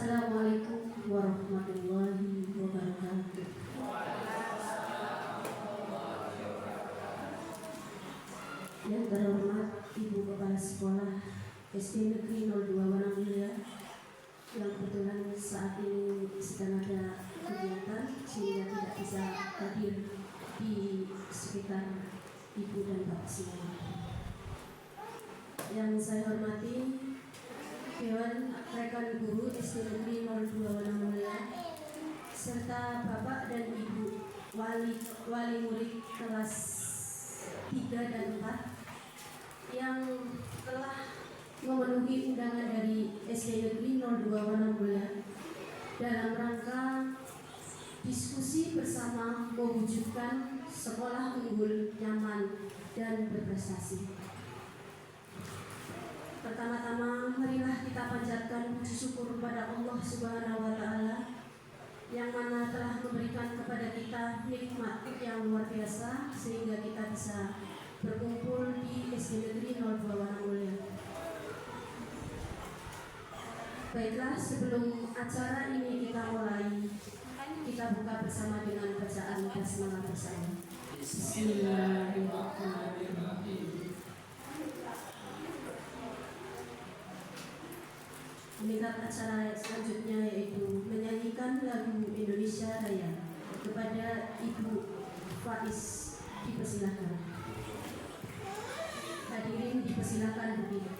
Assalamualaikum warahmatullahi wabarakatuh. Yang terhormat Ibu Kepala Sekolah SD Negeri 02 Wanamulya, yang kebetulan saat ini sedang ada kegiatan sehingga tidak bisa hadir di sekitar Ibu dan Bapak semua. Yang saya hormati Dewan Rekan Guru SD Negeri 02 Wanamulya serta Bapak dan Ibu wali murid kelas 3 dan 4 yang telah memenuhi undangan dari SD Negeri 02 Wanamulya dalam rangka diskusi bersama mewujudkan sekolah unggul, nyaman, dan berprestasi. Pertama-tama, marilah kita panjatkan puji syukur kepada Allah Subhanahu wa Ta'ala yang mana telah memberikan kepada kita nikmat yang luar biasa sehingga kita bisa berkumpul di SD Negeri 02 Wanamulya. Baiklah, sebelum acara ini kita mulai, kita buka bersama dengan bacaan basmalah bersama. Bismillahirrahmanirrahim. Meningkat acara selanjutnya yaitu menyanyikan lagu Indonesia Raya. Kepada Ibu Faiz dipersilakan. Hadirin dipersilakan berdiri.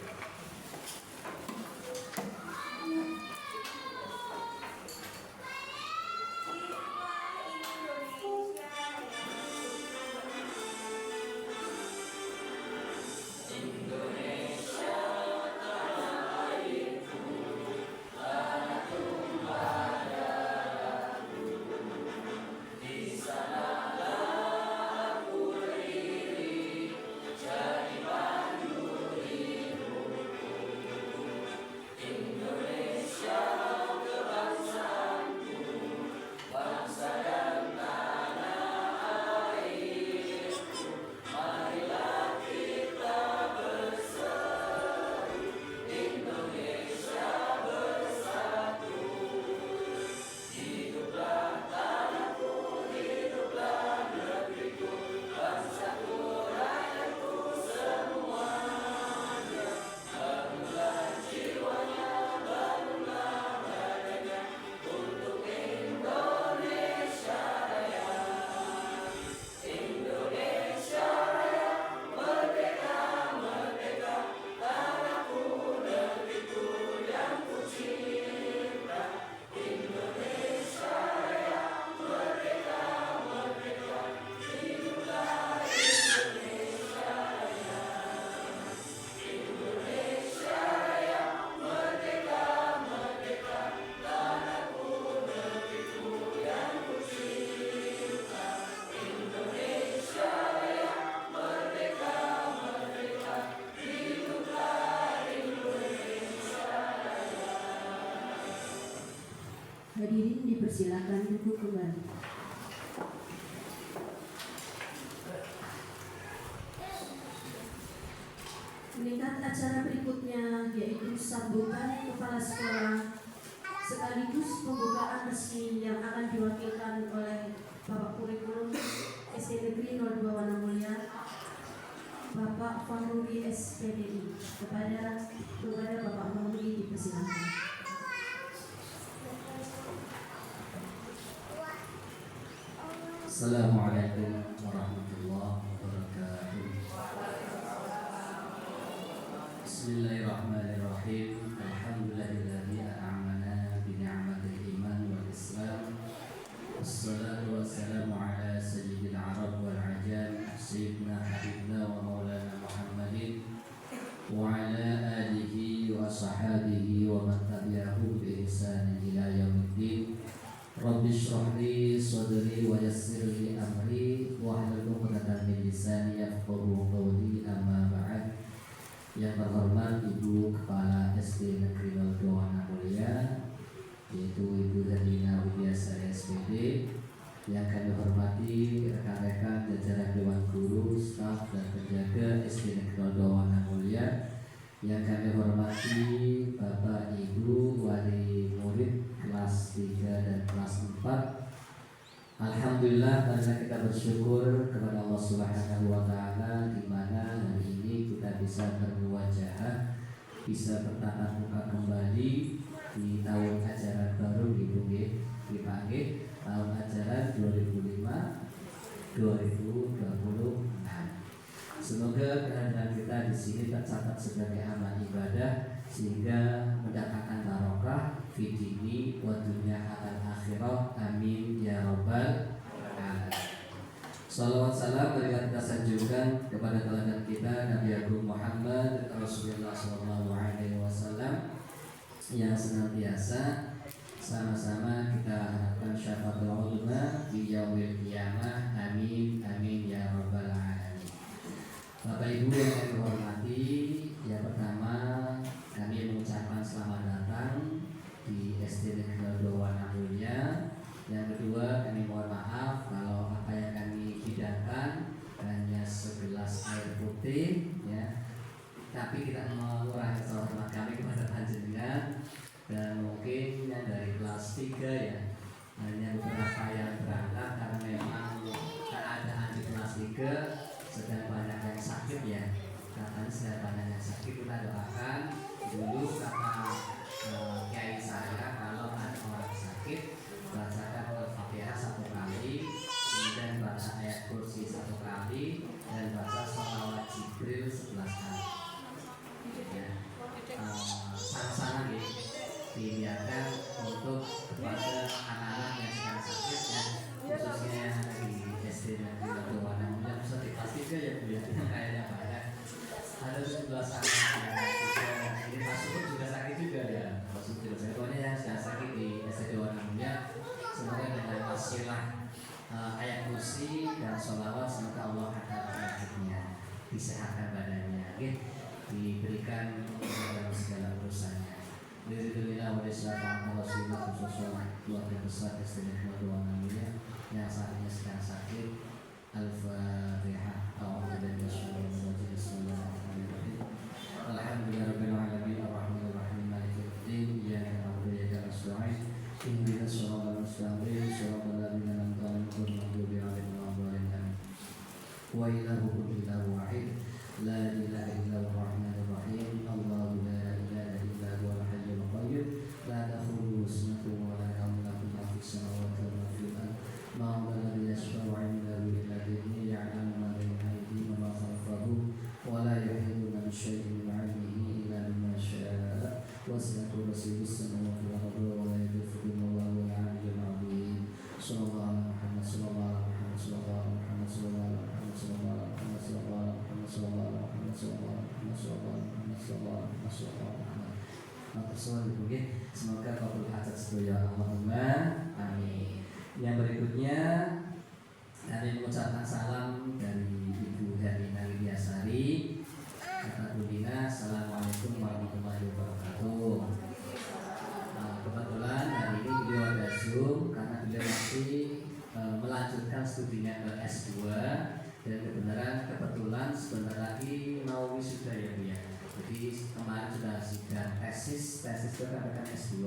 Hadirin dipersilakan duduk kembali. Meningkat acara berikutnya yaitu sambutan kepala sekolah sekaligus pembukaan resmi yang akan diwakilkan oleh Bapak Kurikulum SD Negeri 02 Wanamulya, Bapak Fahruddin SPDI. Kepada Bapak Fahruddin dipersilakan. Assalamualaikum warahmatullahi wabarakatuh. Bismillahirrahmanirrahim. Alhamdulillahilladzi an'amana bi ni'matil iman wal islam. Wassalatu wassalamu ala sayyidil arab wal ajam, sayyidina habibna wa maulana Muhammadin wa ala alihi wa sahbihi wa man tabi'ahum bi ihsan ila yaumiddin. Rabbi shrah li sadri wa yassir li amri wahlul 'uqdatam min lisani yafqahu qawli, amma ba'd. Yang terhormat Ibu Kepala SD Negeri 02 Wanamulya, yaitu Ibu Zalina Widyasari SPD, yang kami hormati rekan-rekan jajaran Dewan Guru, staf dan penjaga SD Negeri 02 Wanamulya, yang kami hormati Bapak Ibu wali murid bersyukur kepada Allah Subhanahu wa taala di mana hari ini kita bisa bermuwajahah, bisa bertatap muka kembali di tahun ajaran baru gitu nggih. Dipanggil tahun ajaran 2005-2026. Semoga kehadiran kita di sini tercatat sebagai amal ibadah sehingga mendapatkan barokah fi dini wa dunya al akhirah. Amin ya rabbal alamin. Salawat salam marilah kita sanjungkan kepada teladan kita Nabi Agung Muhammad Rasulullah SAW yang senantiasa sama-sama kita harapkan syafaatul uzma di yaumil qiyamah. Amin amin ya rabbal alamin. Bapak Ibu yang kami hormati, yang pertama kami mengucapkan selamat datang di SD Negeri 2 Wanamulya. Yang kedua, kami mohon maaf kalau apa yang kami hidangkan hanya segelas air putih, ya. Tapi kita mengurangi hormat kami kepada panjenengan, dan mungkin yang dari kelas 3 ya, hanya beberapa yang berangkat karena memang keadaan di kelas 3 sedang banyak yang sakit ya. Katanya sedang banyak yang sakit, kita doakan dulu kata kiai saya kalau ada orang sakit bacakan Al-Fatihah 1 kali, kemudian baca ayat kursi 1 kali, dan baca sholawat Jibril 11 kali. Ya, sana-sana diniatkan untuk kepada anak-anak yang sedang sakit ya, khususnya yang ada di SD Negeri 2 Wanamulya, bisa dipastikan ya Bu ya, kayaknya banyak. Ada 17 anak yang juga, ini Pak Suhud juga sakit juga ya, Pak Suhud juga sakit. Pokoknya yang sedang sakit di SD Wanamulya, semoga dengan wasilah ayat kursi dan sholawat semoga Allah akan penyakitnya, disehatkan badannya, diberikan dalam segala urusannya. Alhamdulillah wa sallallahu alaihi wasallam keluarga besar SD Negeri 2 Wanamulya yang saat ini sedang sakit. Al-Fatihah. Alhamdulillahirabbil alamin arrahmanir rahim maliki yaumiddin iyyaka na'budu wa iyyaka nasta'in ihdinas siratal mustaqim siratal ladzina an'amta 'alaihim ghairil maghdubi 'alaihim waladdallin. Wa ilahukum ilahun wahid la ilaha illallah rahmanir rahim. Allahu la ilaha illa huwal hayyul qayyum la ta'khudhuhu sinatun wa la nawm lahu ma fis samawati wa ma fil ardh ma alladhi yashfa'u 'indahu illa bi'idhnihi ya'lamu ma bayna aydihim wa ma khalfahum wa la yuhituna bi syai'in min 'ilmihi illa bima syaa wasi'a kursiyyuhu as-samawati wal ardi wa la yaduruhu wa huwal 'aliyyul 'azim. Sallallahu alaihi Muhammad sallallahu alaihi Muhammad sallallahu alaihi Muhammad sallallahu alaihi Muhammad sallallahu alaihi Muhammad sallallahu alaihi Muhammad sallallahu alaihi Muhammad sallallahu alaihi Muhammad sallallahu alaihi Muhammad sallallahu alaihi Muhammad sallallahu alaihi Muhammad. Semoga kabul hajat sedoyo Allahumma amin. Yang berikutnya kami mengucapkan salam dari Ibu Herlina Widyasari. Kata Bu Dina, assalamualaikum warahmatullahi wabarakatuh. Kebetulan hari ini beliau ada Zoom karena beliau masih melanjutkan studinya ke S2, dan kebetulan sebentar lagi mau wisuda ya Bu ya. Jadi kemarin sudah sidang tesis itu kan S2.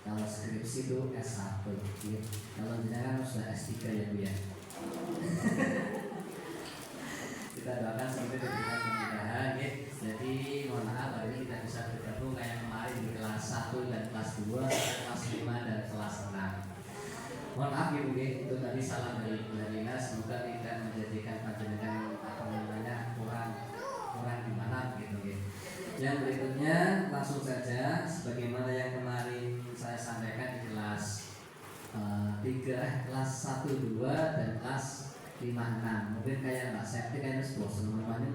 Kalau skripsi itu S1 ya. Kalau jenengan sudah S3 ya Bu ya. Kita doakan semoga diberikan kemudahan ya. Jadi mohon maaf hari ini kita bisa bergabung kayak kemarin di kelas 1 dan kelas 2, kelas 5 dan kelas 6. Mohon maaf ya Bu ya, itu tadi salam dari Lina, semoga tidak menjadikan panjenengan kurang gimana gitu ya. Yang berikutnya langsung saja sebagaimana yang kemarin saya sampaikan di kelas kelas 1, 2 dan kelas 5, 6. Mungkin kayak Mbak Septi kayaknya bosan namanya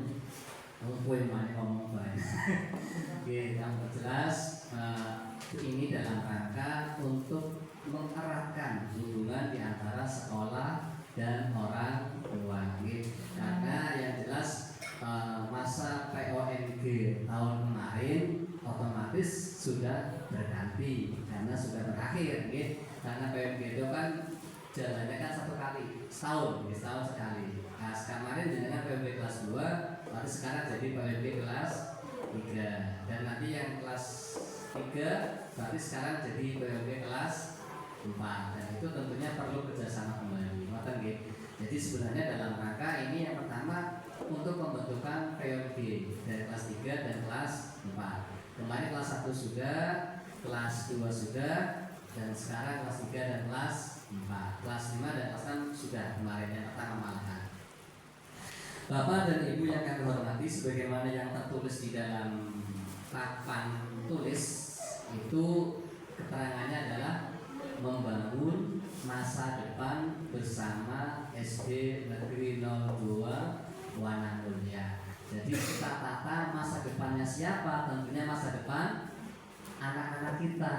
ngomong banyak. Oke, yang jelas ini dalam rangka untuk mengerahkan hubungan di antara sekolah dan orang tua. Karena yang jelas masa PONG tahun kemarin otomatis sudah berganti karena sudah berakhir, karena PONG itu kan jalannya kan 1 kali setahun sekali. Nah kemarin dengan PONG kelas 2, baru sekarang jadi PONG kelas 3, dan nanti yang kelas 3 berarti sekarang jadi PONG kelas 4, dan itu tentunya perlu kerjasama kembali. Jadi sebenarnya dalam rangka ini yang pertama untuk pembentukan POD dari kelas 3 dan kelas 4. Kemarin kelas 1 sudah, kelas 2 sudah, dan sekarang kelas 3 dan kelas 4. Kelas 5 dan kelas 6 sudah kemarin yang pertama malahan. Bapak dan Ibu yang kami hormati, sebagaimana yang tertulis di dalam papan tulis itu keterangannya adalah membangun masa depan bersama SD Negeri 02 Wanamulya. Jadi kita tata masa depannya siapa? Tentunya masa depan anak-anak kita.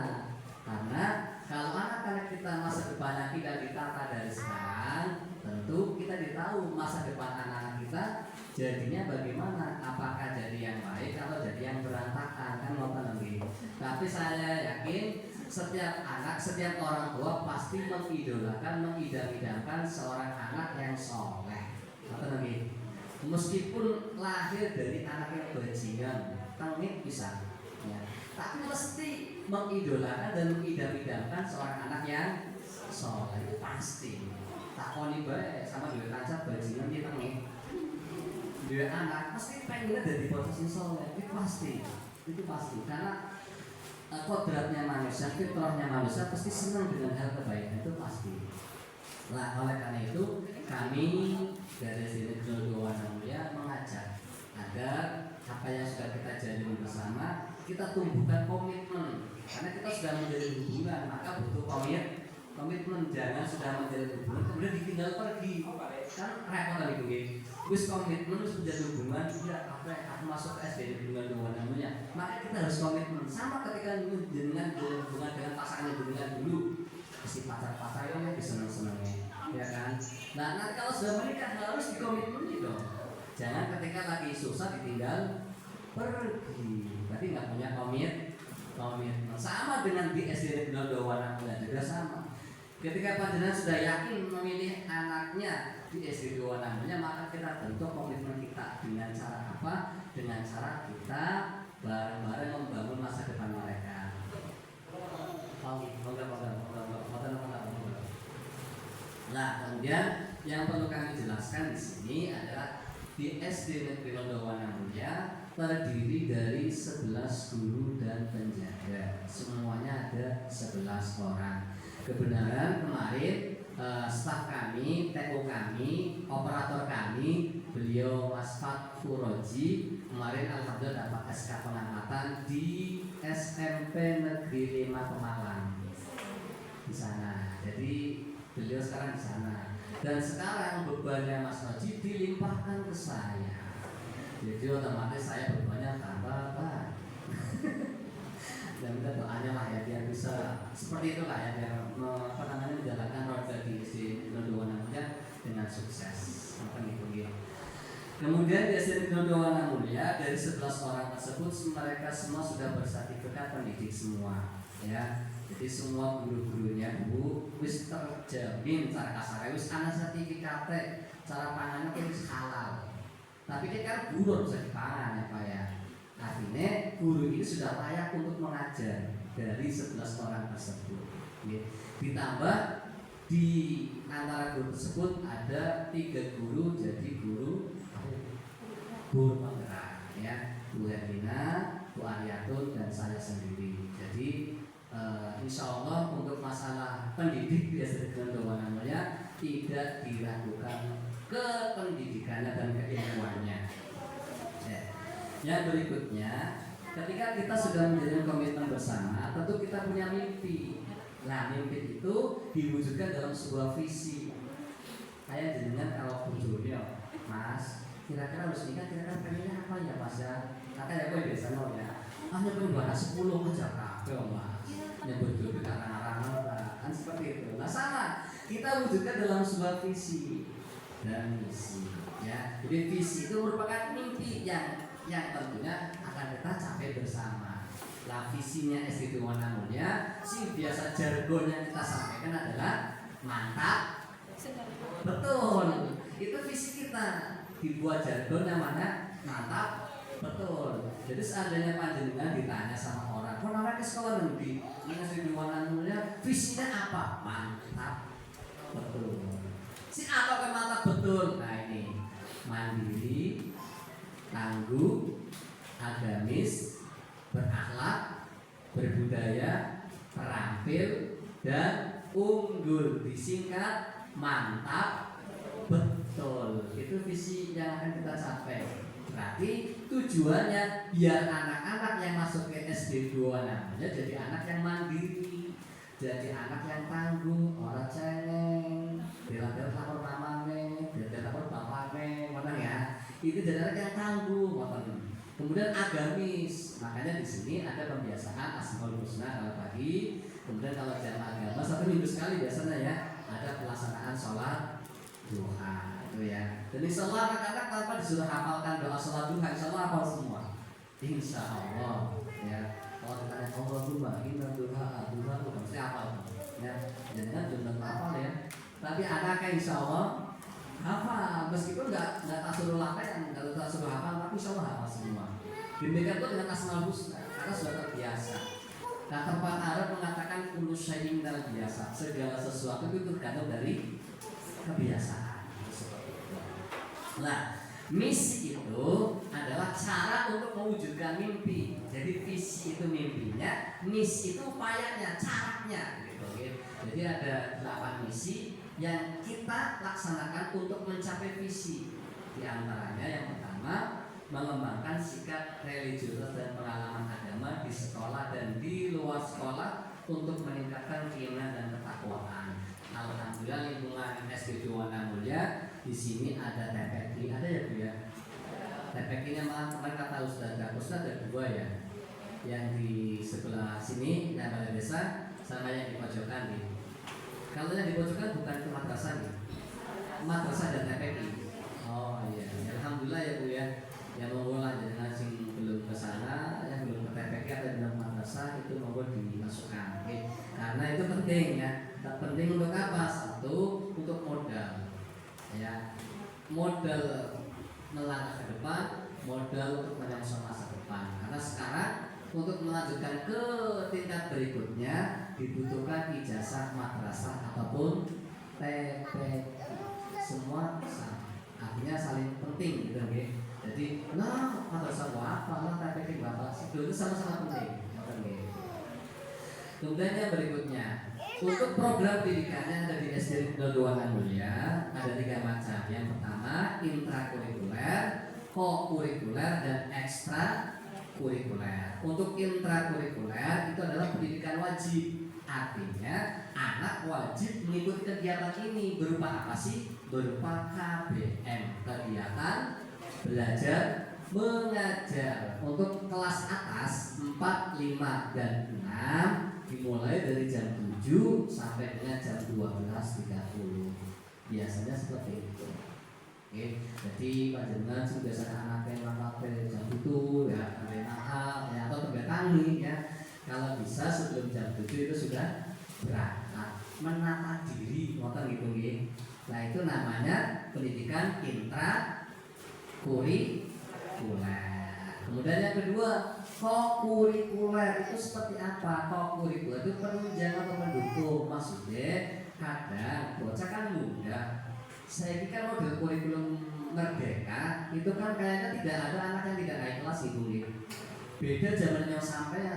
Karena kalau anak-anak kita masa depannya tidak ditata dari sekarang, tentu kita tahu masa depan anak-anak kita jadinya bagaimana, apakah jadi yang baik atau jadi yang berantakan, kan mau lebih. Tapi saya yakin setiap anak, setiap orang tua pasti mengidolakan, mengidam-idamkan seorang anak yang soleh. Atau lagi, meskipun lahir dari anak yang bajingan, tengik bisa, ya. Tapi mesti mengidolakan dan mengidam-idamkan seorang anak yang soleh, pasti. Takoni bae sama dua kaca bajingan di tengik. Dua anak pasti pengen dari posisi soleh, itu pasti. Karena kodratnya manusia, fitrahnya manusia pasti senang dengan hal kebaikan, itu pasti. Nah, oleh karena itu kami dari SD Negeri 02 Wanamulya mengajak agar apa yang sudah kita jalin bersama kita tumbuhkan komitmen. Karena kita sudah menjalin hubungan, maka butuh komitmen. Jangan sudah menjalin hubungan kemudian ditinggal pergi, kan repot lagi gue. Wis komitmen, wis menjalin hubungan, ya aku masuk ke SD Negeri 02 Wanamulya, maka kita harus komitmen. Sama ketika dengan hubungan dengan pasangan hubungan dulu, si pacar yang diseneng-senengnya, ya kan? Nah, nanti kalau sudah menikah harus dikomitmen dong. Jangan ketika lagi susah ditinggal pergi. Berarti nggak punya komitmen. Sama dengan di SD Negeri 02 Wanamulya juga sama. Ketika panjenengan sudah yakin memilih anaknya di SD 02 Wanamulya, maka kita bentuk komitmen kita dengan cara apa? Dengan cara kita bareng-bareng membangun masa depan mereka. Nah, kemudian yang perlu kami jelaskan di sini adalah di SD Negeri 02 Wanamulya terdiri dari 11 guru dan penjaga. Semuanya ada 11 orang. Kebenaran kemarin staf kami, TO kami, operator kami, beliau Mas Fat Furoji kemarin alhamdulillah dapat SK pengamatan di SMP Negeri 5 Pemalang di sana. Jadi beliau sekarang di sana. Dan sekarang bebannya Mas Roji dilimpahkan ke saya. Jadi otomatis saya bebannya tambah banyak. Dan minta doanya lah ya biar bisa seperti itulah ya, biar menjalankan roda di SD 02 Wanamulya dengan sukses. Apa gitu. Kemudian di SD 02 Wanamulya dari 11 orang tersebut mereka semua sudah bersertifikat pendidik semua, ya. Jadi semua guru-gurunya wis terjamin cara kasar, wis ana sertifikat cara pangannya wis halal. Tapi dia kan guru bisa dipangan ya Pak ya. Artinya guru ini sudah layak untuk mengajar dari 11 orang tersebut. Ditambah di antara guru tersebut ada 3 guru jadi guru penggerak, ya, Bu Herlina, Bu Aryatun dan saya sendiri. Jadi insya Allah untuk masalah pendidik di SD Negeri 02 Wanamulya tidak diragukan kependidikannya dan keilmuannya. Yang berikutnya, ketika kita sudah menjalin komitmen bersama, tentu kita punya mimpi. Nah, mimpi itu diwujudkan dalam sebuah visi. Kayak jenengan kalau bujurnya, Mas, kira-kira harus nikah, kira-kira pengennya apa ya Mas ya? Kata ya gue biasa ya. Hanya pengen bahas 10 aja kabeh Mas. Nyebut dulu karena kan seperti itu. Nah, sama, kita wujudkan dalam sebuah visi dan misi. Ya, jadi visi itu merupakan mimpi yang tentunya akan kita capai bersama. Nah, visinya SD Wanamulya, sih biasa jargon yang kita sampaikan adalah mantap. Betul. Itu visi kita. Dibuat jargon namanya mantap. Betul. Jadi seandainya panjenengan ditanya sama orang, "Kok orang ke sekolah negeri?" SD Wanamulya, visinya apa? Mantap. Betul. Si apa ke mantap betul. Nah ini mandiri, tangguh, agamis, berakhlak, berbudaya, terampil, dan unggul. Disingkat mantap, betul. Itu visi yang akan kita capai. Berarti tujuannya biar anak-anak yang masuk ke SD 2 namanya jadi anak yang mandiri, jadi anak yang tangguh, orang cengeng, bela-bela lapor mamane, bela-bela lapor bapakne, ngoten ya. Itu jadi anak yang tangguh, ngoten. Kemudian agamis, makanya di sini ada pembiasaan Asmaul Husna kalau pagi. Kemudian kalau jam agama 1 minggu sekali biasanya ya ada pelaksanaan sholat duha itu ya. Dan insya Allah anak-anak tanpa disuruh hafalkan doa sholat duha, insya Allah hafal semua. Insya Allah ya. Kalau ditanya Allahumma inna duha mesti hafal ya. Jangan belum hafal ya. Tapi anaknya insya Allah hafal, meskipun nggak tak suruh latihan, nggak tak suruh hafal, tapi insya Allah hafal semua. Demikian pun dengan Asmaul Husna karena sudah terbiasa. Nah, tempat Arab mengatakan kullu syai'in minal biasa, segala sesuatu itu tergantung dari kebiasaan. Nah, misi itu adalah cara untuk mewujudkan mimpi. Jadi visi itu mimpinya, misi itu upayanya, caranya gitu. Jadi ada 8 misi yang kita laksanakan untuk mencapai visi. Di antaranya yang pertama, mengembangkan sikap religius dan pengalaman agama di sekolah dan di luar sekolah untuk meningkatkan keimanan dan ketakwaan. Alhamdulillah lingkungan SD Juwana Mulia di sini ada TPQ, ada ya Bu ya. TPQ-nya malah kemarin kata Ustaz ada 2 ya. Yang di sebelah sini yang balai desa sama yang di pojokan nih. Kalau yang di pojokan bukan ke madrasah nih. Madrasah dan TPQ. Oh iya, alhamdulillah ya Bu ya. Yang mau lanjut sing belum ke sana, yang belum ke TPK atau belum madrasah itu mau dimasukkan, okay? Karena itu penting ya. Penting untuk apa? Satu, untuk modal, ya, modal melangkah ke depan, modal untuk menyongsong masa depan. Karena sekarang untuk melanjutkan ke tingkat berikutnya dibutuhkan ijazah madrasah ataupun TPK, semua sama. Artinya saling penting gitu, okay? Jadi, madrasah apa, TPK apa, itu sama-sama penting. Kemudian yang berikutnya, untuk program pendidikannya ada di SD Dodoan Mulia ada 3 macam. Yang pertama intrakurikuler, kokurikuler, dan ekstrakurikuler. Untuk intrakurikuler itu adalah pendidikan wajib. Artinya anak wajib mengikuti kegiatan ini berupa apa sih? Berupa KBM, kegiatan belajar mengajar. Untuk kelas atas 4, 5, dan 6 dimulai dari jam 7 sampai dengan jam 12.30. Biasanya seperti itu. Oke, jadi panjenengan sudah biasanya anaknya mangkapnya jam itu ya, sampai mahal ya, atau terbatangi ya. Kalau bisa sebelum jam 7 itu sudah berangkat menata diri, ngoten gitu nggih. Nah, itu namanya pendidikan intrakurikuler. Kemudian yang kedua, kokurikuler itu seperti apa? Kokurikuler itu penunjang atau pendukung. Maksudnya kadang bocah kan muda. Saya pikir model kurikulum merdeka itu kan kayaknya tidak ada anak yang tidak naik kelas gitu nih. Beda zamannya sampai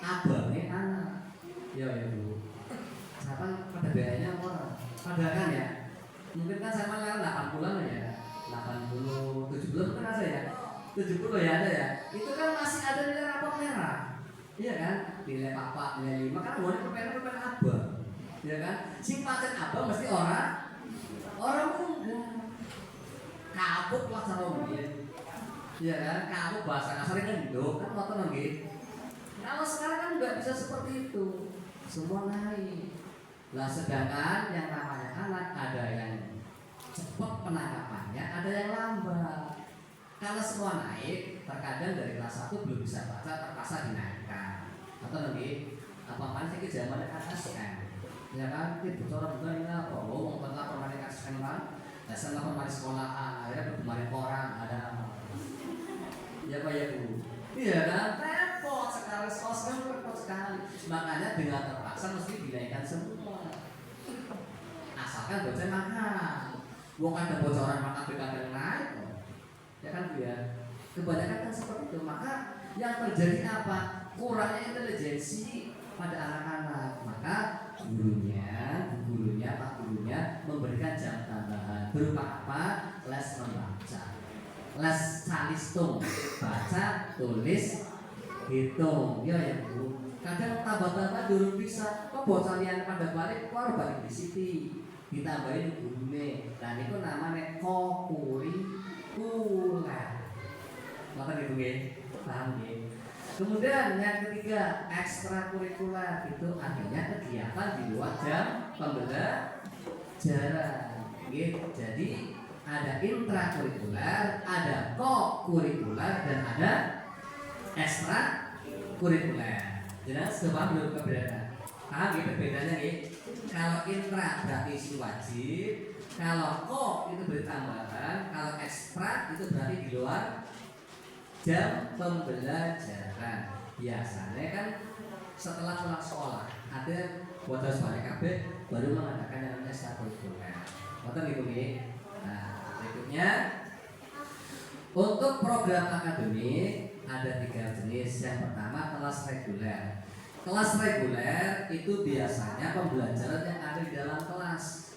abangnya anak. Ya Bu. Siapa pada biayanya orang? Padahal kan ya. Mungkin kan sama lah 80-an ya. 80, 70 kan ada ya. 70 ya ada ya. Itu kan masih ada nilai rapor merah. Iya kan? Nilai papa, nilai 5 kan boleh perpen abang. Iya kan? Sing paten abang mesti orang muda. Kabuk lah cara mungkin. Iya kan? Kabuk bahasa kasarnya kan ndok kan ngoten nggih. Kalau sekarang kan nggak bisa seperti itu. Semua naik. Lah sedangkan yang namanya anak ada yang cepat penangkapannya, ada yang lambat. Kalau semua naik, terkadang dari kelas 1 belum bisa baca, terpaksa dinaikkan. Atau nanti apa mana sih zaman atas kan? Ya kan, itu bocoran ini apa? Oh, mau lapor mana kasih kan? Dasar lapor mana sekolah, akhirnya kemarin koran ada apa? Ya Pak ya Bu. Iya kan, repot sekali sekolah repot sekali. Makanya dengan terpaksa mesti dinaikkan semua. Asalkan bocah makan. Wong ada bocoran maka kadang naik kok. Ya kan Bu ya. Kebanyakan kan seperti itu. Maka yang terjadi apa? Kurangnya intelijensi pada anak-anak. Maka gurunya, pak gurunya memberikan jam tambahan berupa apa? Les membaca, les calistung, baca, tulis, hitung. Ya Bu. Kadang tambah-tambah durung bisa. Kok bocah liyan pada balik, kok balik di sini. Ditambahin gurune. Nah niku namanya kokurikuler. Maka gitu nggih. Paham nggih? Kemudian yang ketiga, ekstrakurikuler itu artinya kegiatan di luar jam pembelajaran. Gitu. Jadi ada intrakurikuler, ada kokurikuler dan ada ekstrakurikuler. Jelas sudah paham belum perbedaan? Paham gitu bedanya nih? Kalau intra berarti isi wajib, kalau ko itu berarti tambahan, kalau ekstra itu berarti di luar jam pembelajaran. Biasanya kan setelah pulang sekolah ada bocah sekolah KB baru mengadakan yang namanya ekstrakurikuler. Betul gitu nih. Nah berikutnya untuk program akademik ada 3 jenis. Yang pertama kelas reguler. Kelas reguler itu biasanya pembelajaran yang ada di dalam kelas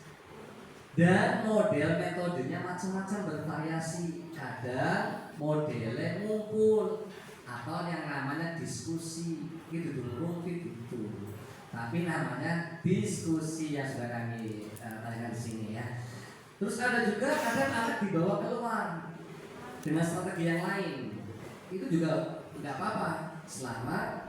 dan model metodenya macam-macam bervariasi. Kadang modelnya ngumpul atau yang namanya diskusi gitu dulu gitu. Tapi namanya diskusi yang sudah kami tanyakan di sini ya. Terus ada juga kadang anak dibawa keluar dengan strategi yang lain. Itu juga tidak apa-apa selama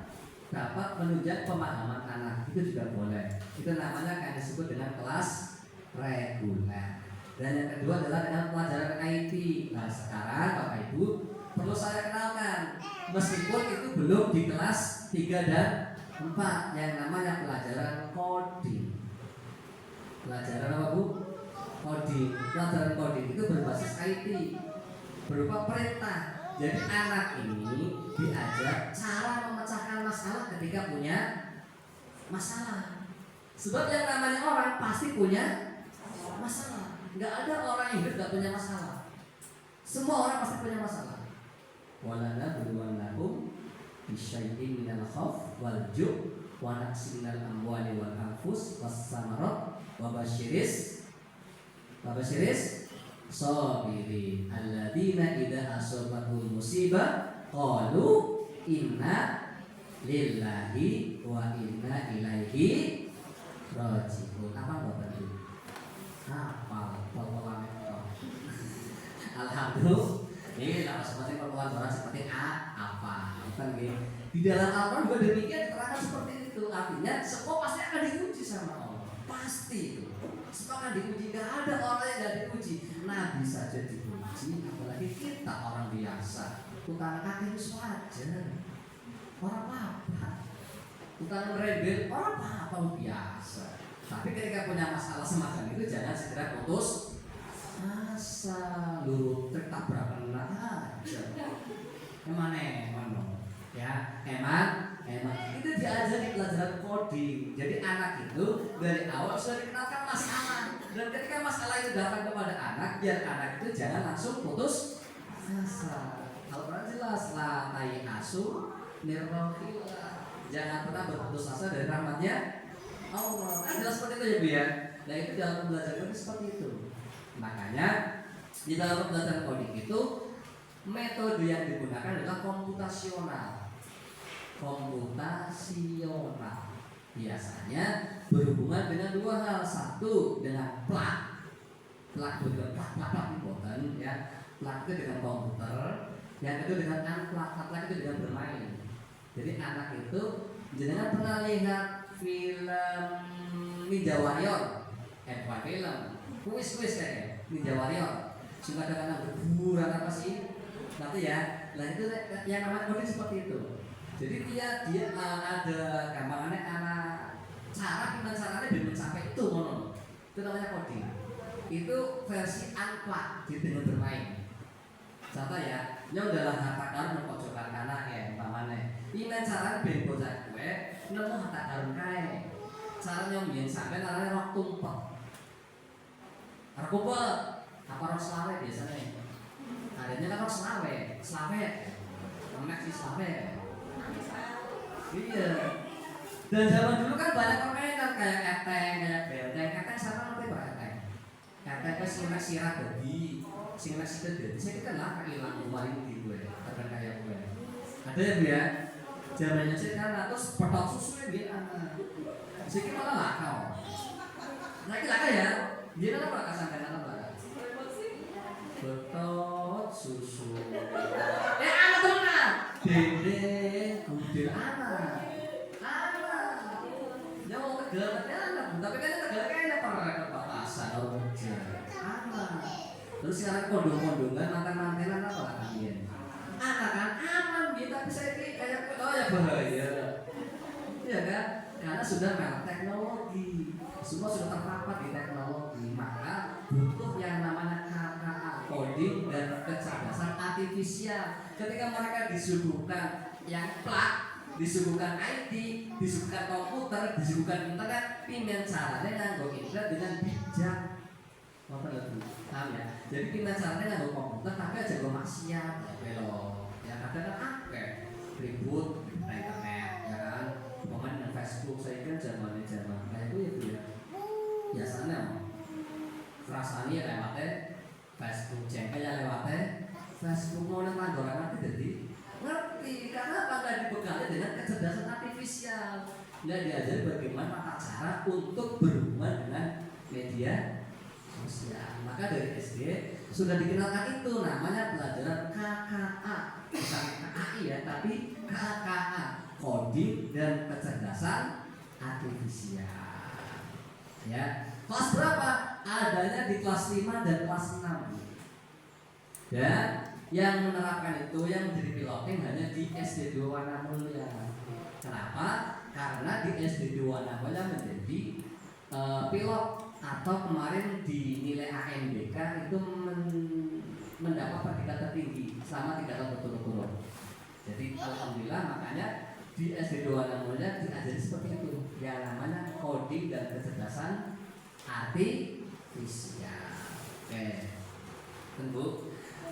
dapat menunjang pemahaman anak, itu juga boleh. Itu namanya akan disebut dengan kelas reguler. Dan yang kedua adalah dengan pelajaran IT. Nah sekarang Bapak Ibu perlu saya kenalkan, meskipun itu belum di kelas 3 dan 4, yang namanya pelajaran coding. Pelajaran apa Bu? Coding. Pelajaran coding itu berbasis IT, berupa perintah. Jadi anak ini diajar cara memecahkan masalah ketika punya masalah. Sebab yang namanya orang pasti punya masalah. Nggak ada orang yang hidup nggak punya masalah. Semua orang pasti punya masalah. Walana berwanakum bisyai'in minal khauf wal ju' wa naqsin minal amwali wal anfus was samarat wa basyiris sabirin alladzina idza asabathum musibah qalu inna lillahi wa inna ilaihi raji'un. Apa Bapak Ibu? Hafal potongan itu. Alhamdulillah. Ini kalau seperti potongan orang seperti apa? Bukan gitu. Di dalam Al-Quran juga demikian diterangkan seperti itu. Artinya semua pasti akan diuji sama Allah. Pasti itu. Semua akan diuji. Gak ada orang yang gak diuji. Nabi saja diuji, apalagi kita orang biasa. Tukang kaki itu wajar. Orang apa? Tukang rebel orang apa biasa. Tapi ketika punya masalah semacam itu jangan segera putus asa. Lu tabrak kena aja. Emang ya, emang itu diajar di pelajaran coding. Jadi anak itu dari awal sudah dikenalkan masalah. Dan ketika masalah itu datang kepada anak, biar anak itu jangan langsung putus asa. Al-Quran jelas la ta'i asu nirrohillah. Jangan pernah berputus asa dari rahmatnya Allah. Kan jelas seperti itu ya Bu ya. Nah itu dalam pembelajaran coding seperti itu. Makanya di dalam pembelajaran coding itu metode yang digunakan adalah komputasional. Biasanya berhubungan dengan 2 hal. Satu dengan plak itu dengan plak important ya. Plak itu dengan komputer. Yang kedua dengan unplak itu dengan bermain. Jadi anak itu jangan pernah lihat film Ninja Warrior, film kuis kayak Ninja Warrior. Cuma ada anak berburan apa sih? Nanti ya. Nah itu yang namanya coding seperti itu. Jadi dia ada gambarannya anak cara gimana caranya biar mencapai itu mono. Itu namanya coding. Itu versi unplug dengan bermain. Contoh ya, yang dalam harta karun pojokan kanan ya umpamane. Ini cara ben bocah gue nemu harta karun kae. Cara yang biyen sampe namanya waktu tumpet. Arep Apa rok selawe biasanya? Adanya kan rok selawe, emek sih selawe. Iya. Dan zaman dulu kan banyak permainan kayak keteng, kayak benteng. Keteng sama ngerti pak keteng? Keteng kan sing sirah dadi, sing sikil dadi. Saya kan lah hilang rumah ini di gue, karena kayak gue. Ada ya bu ya? Zamannya sih kan terus petok susu ya anak. Sih malah lakau. Nah ini laka ya? Dia kan apa sampai apa? Betot susu. Anak tuh nak. Dede, kumpul anak. Ya mau tegal anak, tapi kan tegal kayaknya pernah kepatasan orang kerja. Anak. Terus sekarang kondong-kondongan, mantan-mantenan apa kalian? Anak kan aman gitu, tapi saya kayak oh ya bahaya. Iya kan? Karena sudah merek teknologi, semua sudah terpapar di teknologi, maka butuh yang namanya KKA, coding dan kecerdasan artifisial. Ketika mereka disuguhkan yang plug, disuguhkan IT, disuguhkan komputer, disuguhkan internet, pilihan caranya nganggo internet dengan bijak. Apa lagi? Tahu ya? Jadi pilihan caranya nganggo komputer, tapi aja gue maksiat, ya kadang kan akeh ribut di internet, ya kan? Pemain Facebook saya kan zaman kayak itu ya biasanya rasanya lewatnya Facebook jengkelnya lewatnya Facebook mau nanggoran nanti jadi ngerti karena apa nggak dibekali dengan kecerdasan artifisial, nggak diajari bagaimana tata cara untuk berhubungan dengan media sosial. Maka dari SD sudah dikenalkan itu namanya pelajaran KKA, bukan KAI ya, tapi KKA, coding dan kecerdasan artifisial. Ya, kelas berapa? Adanya di kelas 5 dan kelas 6. Dan yang menerapkan itu yang menjadi piloting hanya di SD 2 Wana Mulya. Kenapa? Karena di SD 2 Wana Mulya menjadi pilot atau kemarin di nilai ANBK itu mendapat predikat tertinggi selama 3 tahun berturut-turut. Jadi alhamdulillah makanya di SD 2 Wana Mulya diajari seperti itu, yang namanya coding dan kecerdasan artifisial. Oke, tunggu.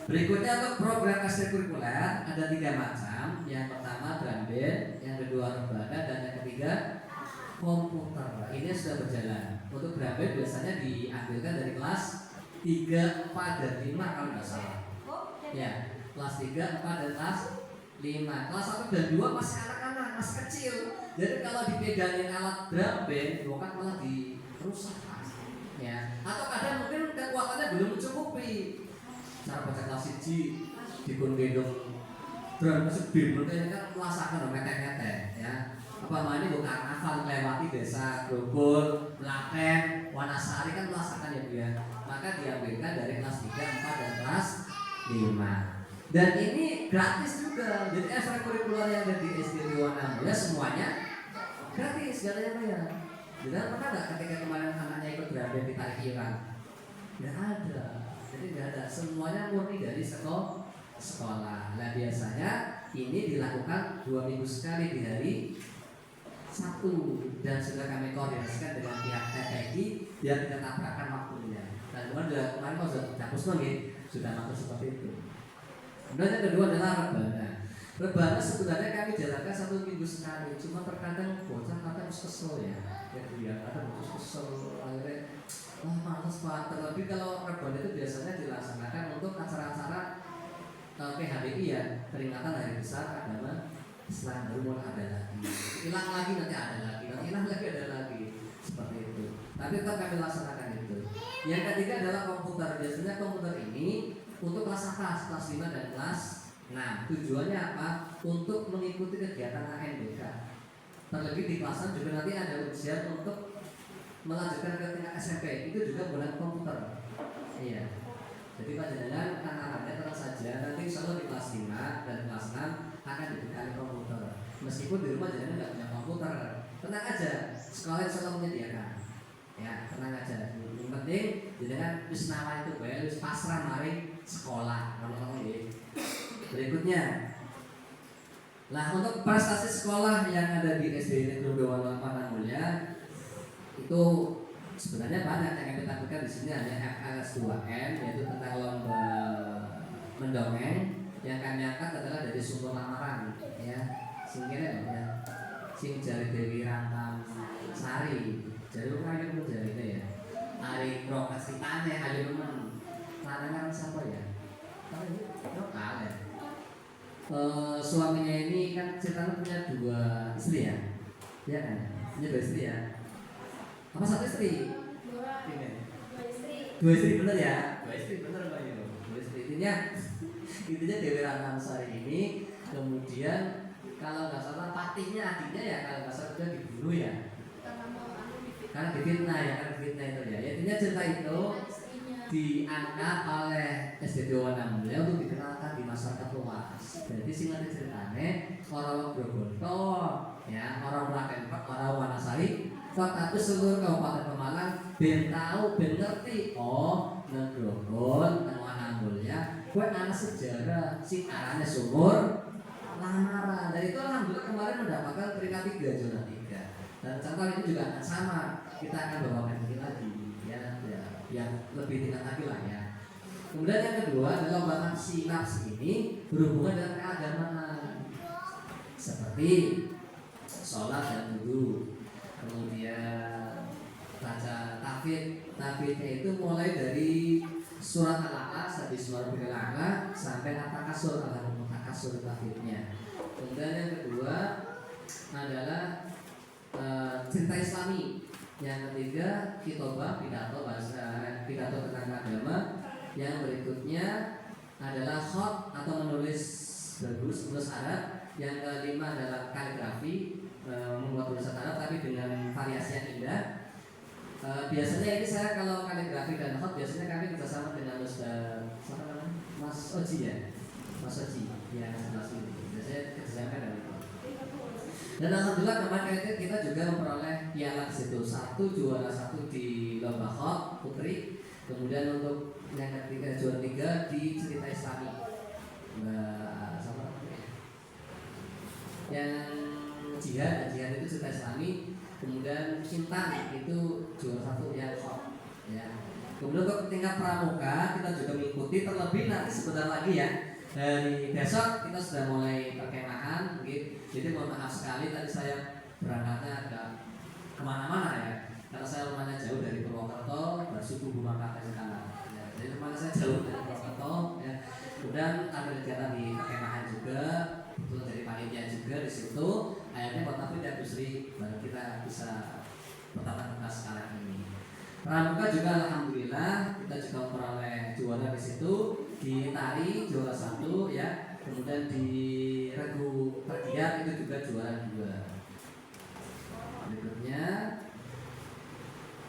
Berikutnya untuk program ekstrakurikuler ada 3 macam. Yang pertama drum band, yang kedua rebana, dan yang ketiga komputer. Ini sudah berjalan. Untuk drum band biasanya diambilkan dari kelas 3, 4, dan 5 kalau nggak salah. Ya, kelas 3, 4, dan kelas 5. Kelas 1 dan 2 masih anak-anak, masih kecil. Jadi kalau dipegangin alat drum band, bukan malah dirusak. Ya, atau kadang mungkin kekuatannya belum mencukupi. Cara baca kelas 1 dikon gendong drum musik bim ini kan merasakan metek-metek ya. Apa mana bukan hafal melewati desa Grogol, Melaken, Wanasari kan merasakan ya Bu ya. Maka diambilkan dari kelas 3, 4 dan kelas 5. Dan ini gratis juga. Jadi ekstrakurikuler yang ada di SD 2 Wana Mulya semuanya gratis, gak ada yang bayar. Jadi pernah nggak ketika kemarin anaknya ikut berada ditarik iuran? Nggak ada. Jadi nggak ada. Semuanya murni dari sekolah. Nah biasanya ini dilakukan 2 minggu sekali di hari Sabtu dan sudah kami koordinasikan dengan pihak TPI biar tidak tabrakan waktunya. Dan kemarin mau dihapus lagi sudah maksud seperti itu. Kemudian yang kedua adalah rebana. Rebana sebenarnya kami jalankan 1 minggu sekali. Cuma terkadang bocah kadang kesel ya. Ya kadang kesel akhirnya males Pak. Terlebih kalau rebana itu biasanya dilaksanakan untuk acara-acara PHBI ya, peringatan Hari Besar Agama Islam. Baru mulai ada lagi, hilang lagi nanti ada lagi, nanti hilang lagi ada lagi, seperti itu. Tapi tetap kami laksanakan itu. Yang ketiga adalah komputer. Biasanya komputer ini untuk kelas atas, kelas 5 dan kelas 6. Tujuannya apa? Untuk mengikuti kegiatan ANBK. Terlebih di kelas 6 juga nanti ada ujian untuk melanjutkan ke tingkat SMP. Itu juga menggunakan komputer. Iya. Jadi panjenengan anak-anaknya tenang saja. Nanti insya Allah di kelas 5 dan kelas 6 akan dibekali komputer. Meskipun di rumah jenengan nggak punya komputer, tenang aja. Sekolah insya Allah menyediakan. Ya, tenang aja. Yang penting jenengan wis nama itu bae wis pasrah mari sekolah. Ngomong nggih. Berikutnya. Nah, untuk prestasi sekolah yang ada di SD Negeri 2 Wana Mulya itu sebenarnya banyak yang kami tampilkan di sini hanya FLS 2N, yaitu tentang lomba mendongeng. Yang kami angkat adalah dari sumber lamaran, ya. Singkirnya ya, sing jari Dewi Rantam Sari, jari rumah yang pun jari ya. Ari prokasi tane, ayo teman, larangan siapa ya? Lokal ya. Suaminya ini kan ceritanya punya 2 istri ya, ya kan? Punya 2 istri ya. Apa 1 istri? 2 istri bener ya? 2 istri bener Pak Yo. 2 istri intinya Dewi Rantam Sari ini kemudian kalau nggak salah patinya adiknya ya kalau nggak salah sudah dibunuh ya. Karena difitnah ya, karena difitnah itu ya. Intinya cerita itu diangkat oleh SDD Wana Mulia untuk dikenalkan di masyarakat luas. Jadi singkat ceritanya orang Groboto, ya orang Merakenpak, orang Wanasari, tapi seluruh Kabupaten Pemalang ben tahu, ben ngerti. Oh, Negrogon, Wana Mulia, kue anak sejarah, si arahnya sumur lamaran. Dan itu alhamdulillah kemarin mendapatkan peringkat 3 zona 3. Dan contoh ini juga akan sama. Kita akan bawakan ini lagi, ya, yang lebih tingkat lagi lah ya. Kemudian yang kedua adalah lomba nafsi ini berhubungan dengan keagamaan, seperti sholat dan wudu. Kemudian baca tafidnya itu mulai dari surat Al-A'la sampai surat Al-A'la sampai At-Takasur, Al-Takasur tafidnya. Kemudian yang kedua adalah cerita Islami. Yang ketiga khitobah, pidato tentang agama. Yang berikutnya adalah khot atau menulis menulis Arab. Yang kelima adalah kaligrafi, membuat tulisan Arab tapi dengan variasi yang indah. Biasanya ini saya kalau kaligrafi dan khot biasanya kami kerjasama dengan Mas Oji ya, Mas Oji yang sebelah sini. Biasanya kerjasama dengan itu. Dan alhamdulillah kemarin kita juga memperoleh piala di situ, 1 juara 1 di lomba khot putri, kemudian untuk yang ketiga juara 3 di cerita Islami. Yang jihad itu cerita Islami, kemudian Intan itu juara 1 yang khot. Ya. Kemudian untuk tingkat pramuka kita juga mengikuti, terlebih nanti sebentar lagi ya. Dari besok kita sudah mulai perkemahan, gitu. Jadi mohon maaf sekali tadi saya berangkatnya agak kemana-mana ya, karena saya rumahnya jauh dari Purwokerto, bersuku Bumakata sekarang. Ya, jadi rumahnya saya jauh dari Purwokerto. Ya. Kemudian ada kegiatan di perkemahan juga, betul dari panitia juga di situ. Akhirnya buat tapi dan Busri baru kita bisa bertatap muka sekarang ini. Pramuka juga alhamdulillah kita juga memperoleh juara di situ. Di tari juara 1 ya, kemudian di regu pergiat itu juga juara 2. Berikutnya,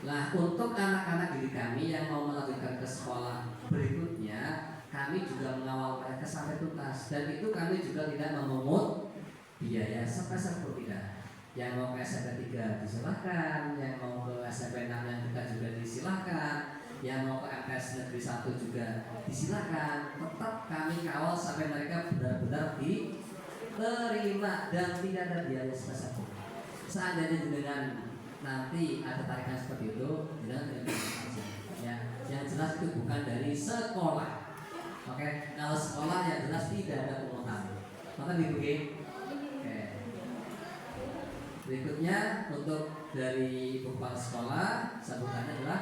nah untuk anak-anak didik kami yang mau melanjutkan ke sekolah berikutnya, kami juga mengawal mereka sampai tuntas dan itu kami juga tidak memungut biaya sepeser pun tidak. Yang mau ke SMP 3 disilahkan, yang mau ke SMP 6 yang kita juga disilahkan, yang mau ke MTS Negeri 1 juga disilahkan. Tetap kami kawal sampai mereka benar-benar diterima dan tidak ada biaya sebesar pun. Seandainya dengan nanti ada tarikan seperti itu, dengan ya, yang jelas itu bukan dari sekolah. Oke, kalau sekolah yang jelas tidak ada pungutan. Maka dibuat. Berikutnya untuk dari Ibu Kepala Sekolah sambutannya adalah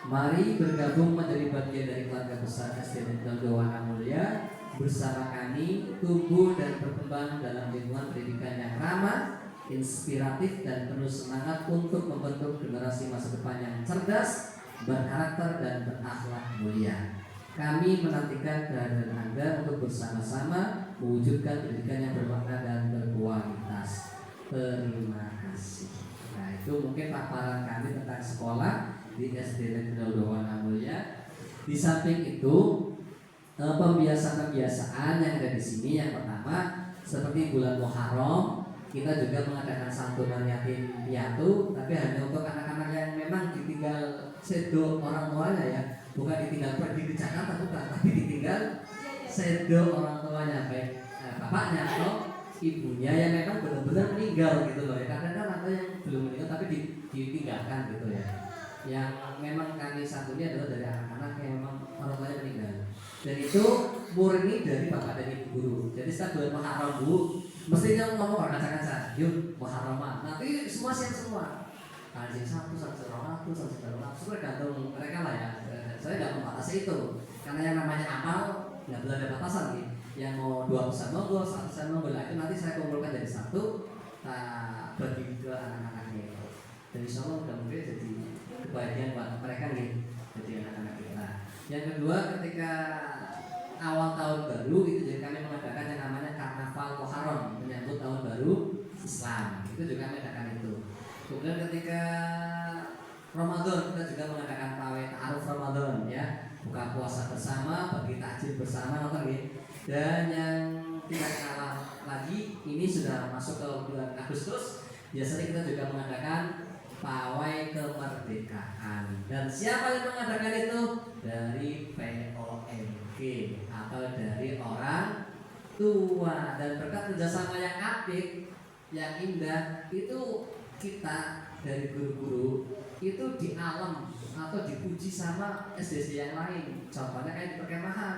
mari bergabung menjadi bagian dari keluarga besar SD Negeri Wana Mulia. Bersama kami tumbuh dan berkembang dalam lingkungan pendidikan yang ramah, inspiratif dan penuh semangat untuk membentuk generasi masa depan yang cerdas, berkarakter dan berakhlak mulia. Kami menantikan kehadiran Anda untuk bersama-sama mewujudkan pendidikan yang bermakna dan berkualitas. Terima kasih. Nah itu mungkin paparan kami tentang sekolah di SD Negeri Wana Mulia. Di samping itu pembiasaan-pembiasaan yang ada di sini yang pertama seperti bulan Muharram kita juga mengadakan santunan yatim piatu, tapi hanya untuk anak-anak yang memang ditinggal sedo orang tuanya ya, bukan ditinggal pergi ke Jakarta bukan, tapi ditinggal sedo orang tuanya baik bapaknya atau ibunya yang memang benar-benar meninggal gitu loh ya. Kadang-kadang ada yang belum meninggal tapi ditinggalkan gitu ya. Ya itu murni dari bapak dan ibu guru. Jadi setiap bulan Muharram Bu, mestinya ngomong orang kaca-kaca, yuk Muharraman. Nanti semua siap semua. Kancing satu, satu ratus, satu ratus, tergantung mereka lah ya. Saya nggak membatasi itu, karena yang namanya amal nggak boleh ada batasan nih. Yang mau 2% monggo, 1% monggo, nah itu nanti saya kumpulkan jadi satu, bagi ke anak-anaknya. Dan insya Allah mudah mungkin jadi kebahagiaan buat mereka nih, jadi anak-anak kita. Yang kedua, ketika awal tahun baru itu jadi kami mengadakan yang namanya Karnaval Muharram, menyambut tahun baru Islam. Itu juga kami adakan itu. Kemudian ketika Ramadan kita juga mengadakan pawai ta'aruf Ramadan ya, buka puasa bersama, bagi takjil bersama, nonton gitu. Dan yang tidak kalah lagi, ini sudah masuk ke bulan Agustus, biasanya kita juga mengadakan pawai kemerdekaan. Dan siapa yang mengadakan itu? Dari POMG atau dari orang tua. Dan berkat kerjasama yang aktif, yang indah, itu kita dari guru-guru itu di alam atau dipuji sama SDC yang lain. Contohnya kayak di perkemahan.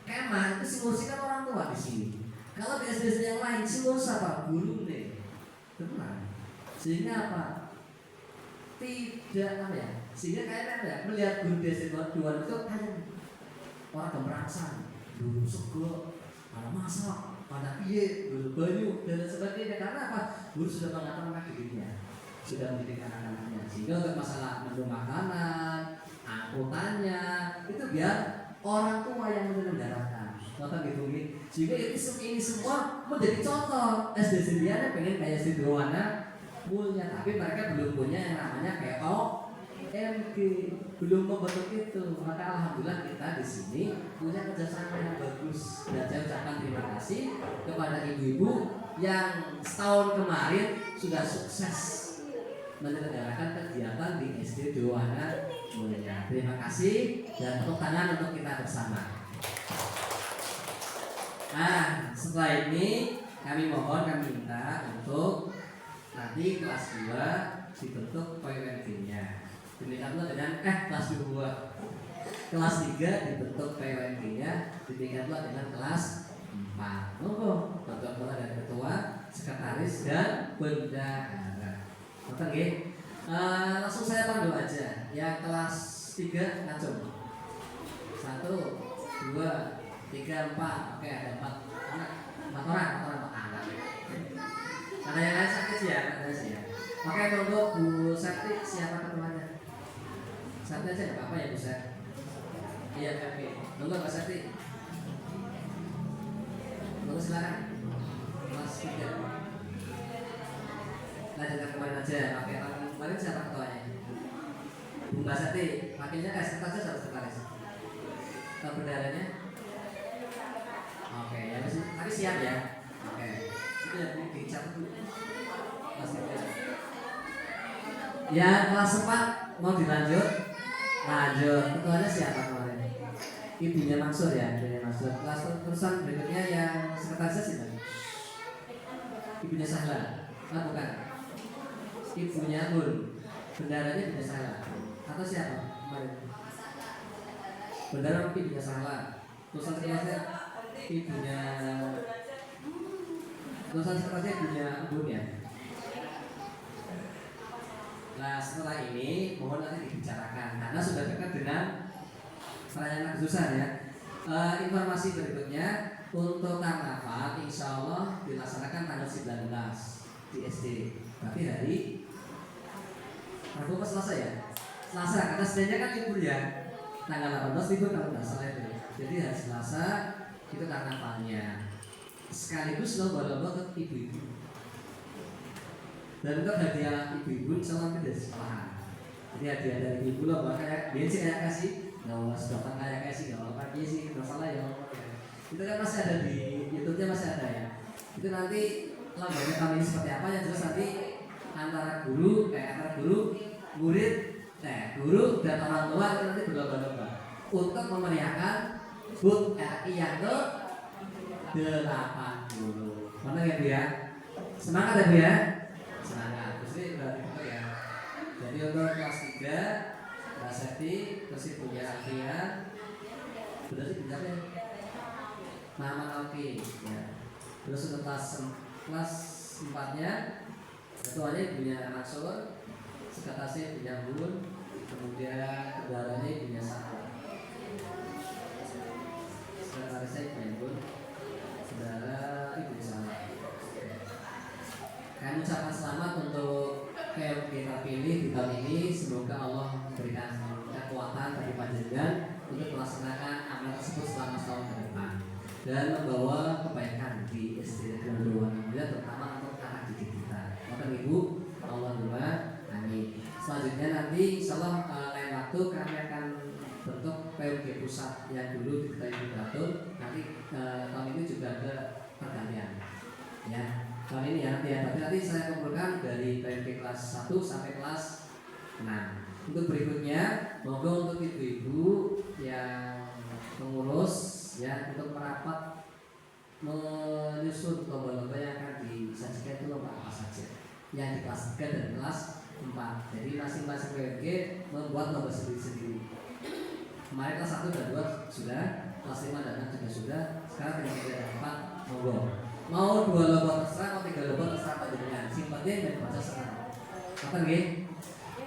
Kemah itu simulasi kan orang tua di sini. Kalau di SDC yang lain simulasi apa? Guru nih. Benar. Sehingga apa? Tidak apa ya? Sehingga kayaknya ya melihat guru SDC 2 itu kayak orang kemerangsan, guru sego, pada masak, pada piye, guru banyu dan sebagainya. Karena apa? Guru sudah mengatakan dirinya, sudah mendidik anak-anaknya. Sehingga untuk masalah menu makanan, angkutannya itu biar orang tua yang menyelenggarakan. Contoh gitu nih. Sehingga ini semua menjadi contoh. SDC dia pengen kayak SD Doana punya, tapi mereka belum punya yang namanya POMG, belum membentuk itu. Maka alhamdulillah kita di sini punya kerjasama yang bagus. Dan saya ucapkan terima kasih kepada ibu-ibu yang setahun kemarin sudah sukses menyelenggarakan kegiatan di SD Doana Mulia. Terima kasih dan tepuk tangan untuk kita bersama. Nah, setelah ini kami minta untuk nanti kelas 2 dibentuk PWMG-nya. Demikian pula dengan kelas 2. Kelas 3 dibentuk PWMG-nya. Demikian pula dengan kelas 4. Monggo, ketua dan ketua, sekretaris dan bendahara. Oke, langsung saya panggil aja. Yang kelas 3 ngacung. 1, 2, 3, 4. Oke, ada 4 orang anak. Ada yang lain sakit sih ya, ada sih ya. Oke, monggo Bu Septi, siapa ketuanya? Septi aja nggak apa-apa ya Bu Septi. Iya, oke. Monggo Mbak Septi. Monggo silakan. Kelas 3. Lanjutkan kemarin aja. Oke, kemarin siapa ketuanya? Bu Mbak Septi, wakilnya sekretaris atau sekretaris? Bendaharanya? Oke, ya tapi siap ya. Oke, itu yang dicatat dulu. Kelas 3. Ya, kelas 4 mau dilanjut? Lanjut. Ketuanya siapa kemarin? Ibunya Mansur ya, ibunya Mansur. Kelas terusan berikutnya yang sekretarisnya siapa? Ibunya Sahla. Ah, bukan. Ibunya Bun. Bendaranya ibunya Sahla. Atau siapa kemarin? Bendara ibunya Sahla. Terusan sekretarisnya ibunya Bun ya. Nah, setelah ini mohon nanti dibicarakan karena sudah dekat dengan perayaan Agustusan ya. Informasi berikutnya untuk karnaval insya Allah dilaksanakan tanggal 19 di SD. Tapi hari Rabu ke Selasa ya? Selasa, karena Seninnya kan libur ya. Tanggal 18 libur kalau nggak salah itu. Jadi hari Selasa itu karnavalnya. Sekaligus lomba-lomba ke ibu-ibu. Dan untuk hadiah ibu-ibu insya Allah dari sekolahan. Jadi hadiah dari ibu lomba kayak dia sih kayak kasih, nggak mau sedotan kayak kasih, nggak mau pakai sih, nggak salah ya. Itu kan masih ada di YouTube-nya masih ada ya. Itu nanti lombanya kali ini seperti apa ya, terus nanti antara guru, murid, guru dan orang tua itu nanti berlomba-lomba untuk memeriahkan HUT RI yang ke-80. Mana ya Bu ya? Semangat ya Bu ya? Semangat. Terus ini berarti itu ya. Jadi untuk kelas 3 Mbak Septi, terus Ibu Alfian, sudah sih bentar ya. Nah, oke ya. Terus untuk kelas 4-nya ketuanya punya Mansur, sekretarisnya punya Bun, kemudian kendaraannya punya Satu. Sekretarisnya punya Bun, saudara ibu sama. Kami ucapkan selamat untuk PMG terpilih di tahun ini. Semoga Allah memberikan kekuatan bagi panjenengan untuk melaksanakan amanah tersebut selama setahun ke depan dan membawa kebaikan di SD Negeri 2 Mulia, terutama untuk anak didik kita. Maka Ibu, Allahumma amin. Selanjutnya nanti insyaallah lain waktu kami akan bentuk PMG pusat yang dulu diketahui Datul. Nanti tahun ini juga ada pergantian. Ya, tahun ini ya, tapi nanti saya kumpulkan dari PMG kelas 1 sampai kelas 6. Untuk berikutnya, monggo untuk ibu-ibu yang pengurus ya untuk merapat menyusun lomba-lomba yang akan disajikan itu lomba apa saja yang di kelas 3 dan kelas 4. Jadi masing-masing PMG membuat lomba sendiri-sendiri. Kemarin kelas 1 dan 2 sudah, kelas 5 dan 6 juga sudah. Sekarang tinggal 3 dan 4, monggo. Mau 2 lomba terserah, mau 3 lomba terserah panjenengan. Sing penting dan baca senang. Apa nggih?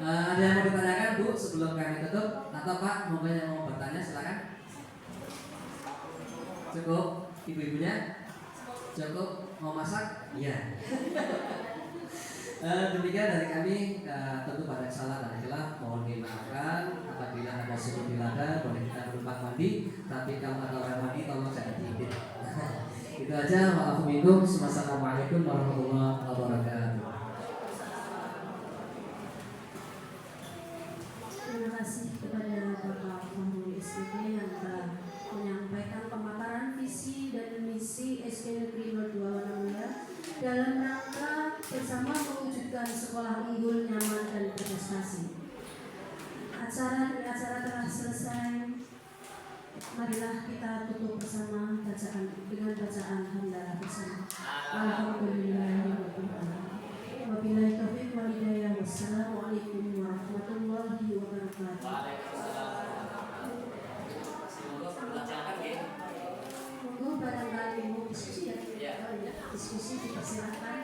Ada yang mau ditanyakan Bu sebelum kami tutup? Atau Pak, monggo yang mau bertanya silakan. Cukup ibu-ibunya? Cukup mau masak? Iya. Demikian dari kami, tentu pada salah dan khilaf mohon dimaafkan. Apabila ada suruh dilada boleh kita berlumpang mandi, tapi kalau ada orang mandi tolong jangan diintip. Itu aja. Wassalamualaikum warahmatullahi wabarakatuh. Terima kasih kepada Bapak Penghuni SDG yang telah menyampaikan pemaparan visi dan misi SD Negeri 02 Wanamulia dalam rangka bersama mewujudkan sekolah unggul, nyaman, dan berprestasi. Acara telah selesai. Marilah kita tutup bersama dengan bacaan hamdalah bersama. Alhamdulillahirabbil alamin. Wabillahi taufiq wal hidayah. Wassalamualaikum warahmatullahi wabarakatuh. Monggo barangkali mau diskusi ya. Diskusi dipersilakan.